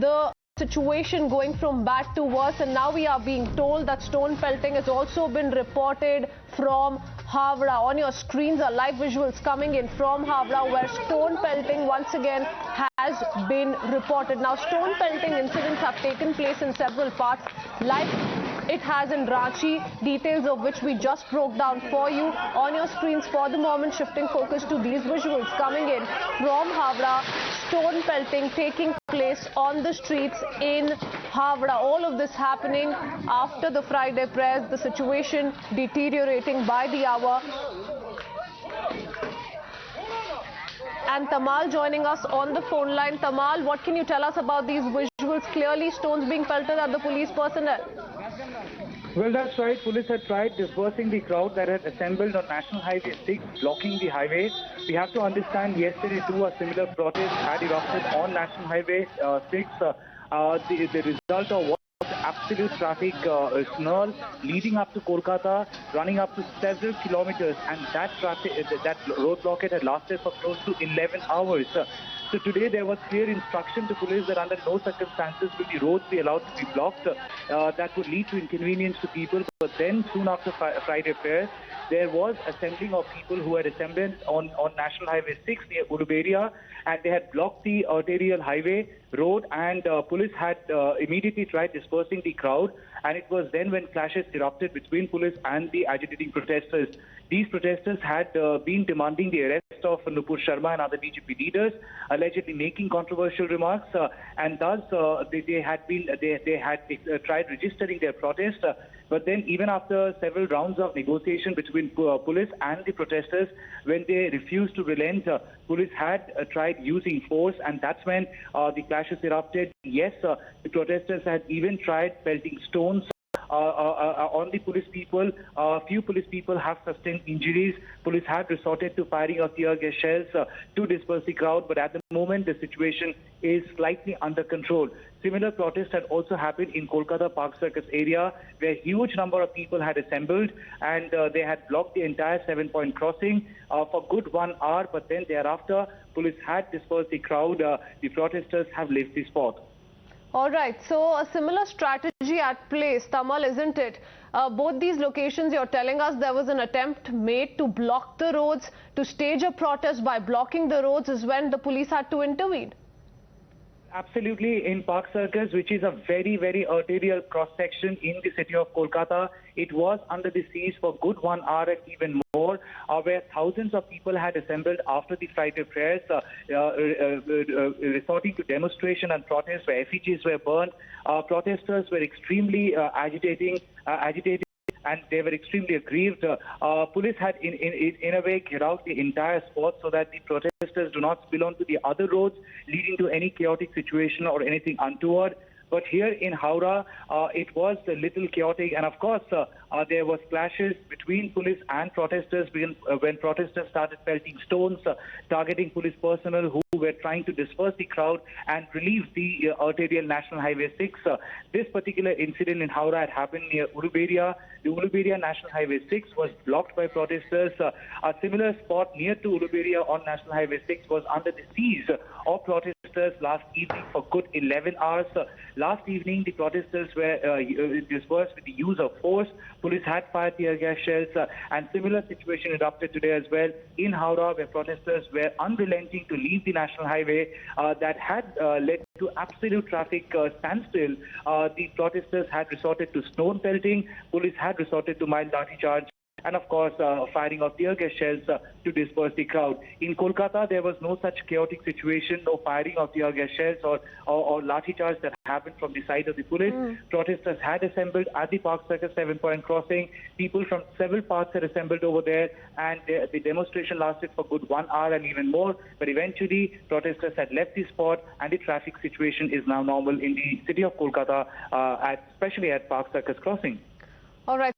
the situation going from bad to worse, and now we are being told that stone pelting has also been reported from Howrah. On your screens are live visuals coming in from Howrah, where stone pelting once again has been reported. Now, stone pelting incidents have taken place in several parts, like it has in Ranchi, details of which we just broke down for you on your screens for the moment. Shifting focus to these visuals coming in from Howrah, stone pelting taking place on the streets in Howrah. All of this happening after the Friday prayers, the situation deteriorating by the hour. And Tamal joining us on the phone line. Tamal, what can you tell us about these visuals? Clearly stones being pelted at the police personnel. Well, that's right. Police had tried dispersing the crowd that had assembled on National Highway 6, blocking the highway. We have to understand yesterday too a similar protest had erupted on National Highway 6. The result of what absolute traffic snarl leading up to Kolkata, running up to several kilometers, and that road blockade had lasted for close to 11 hours. So today there was clear instruction to police that under no circumstances will the roads be allowed to be blocked. That would lead to inconvenience to people. But then soon after Friday prayer, there was assembling of people who had assembled on National Highway 6 near Uluberia, and they had blocked the arterial highway road, and police had immediately tried dispersing the crowd, and it was then when clashes erupted between police and the agitating protesters. These protesters had been demanding the arrest of Nupur Sharma and other BJP leaders, allegedly making controversial remarks, and thus they had tried registering their protest. But then, even after several rounds of negotiation between police and the protesters, when they refused to relent, police had tried using force, and that's when the clashes erupted. Yes, the protesters had even tried pelting stones on the police people. Few police people have sustained injuries. Police have resorted to firing of tear gas shells to disperse the crowd, but at the moment the situation is slightly under control. Similar protests had also happened in Kolkata Park Circus area, where a huge number of people had assembled, and they had blocked the entire 7-point crossing for good 1 hour, but then thereafter police had dispersed the crowd. The protesters have left the spot. All right, so a similar strategy at place, Tamal, isn't it? Both these locations, you're telling us there was an attempt made to block the roads, to stage a protest by blocking the roads is when the police had to intervene. Absolutely. In Park Circus, which is a very, very arterial cross-section in the city of Kolkata, it was under the siege for good 1 hour and even more, where thousands of people had assembled after the Friday prayers, resorting to demonstration and protests where effigies were burned. Protesters were extremely agitated, and they were extremely aggrieved. Police had, in a way, geared out the entire spot so that the protesters do not spill onto the other roads, leading to any chaotic situation or anything untoward. But here in Howrah, it was a little chaotic, and of course, there was clashes between police and protesters when protesters started pelting stones, targeting police personnel who were trying to disperse the crowd and relieve the arterial National Highway 6. This particular incident in Howrah had happened near Uluberia. The Uluberia National Highway 6 was blocked by protesters. A similar spot near to Uluberia on National Highway 6 was under the siege of protesters last evening for good 11 hours. Last evening, the protesters were dispersed with the use of force. Police had fired tear gas shells, and similar situation erupted today as well in Howrah, where protesters were unrelenting to leave the national highway that had led to absolute traffic standstill. The protesters had resorted to stone pelting. Police had resorted to mild lathi charge, and of course firing of tear gas shells to disperse the crowd. In Kolkata, there was no such chaotic situation, no firing of tear gas shells or lathi charge that happened from the side of the police. Protesters had assembled at the Park Circus 7-point crossing. People from several parts had assembled over there, and the demonstration lasted for good 1 hour and even more. But eventually, protesters had left the spot, and the traffic situation is now normal in the city of Kolkata, especially at Park Circus crossing. All right.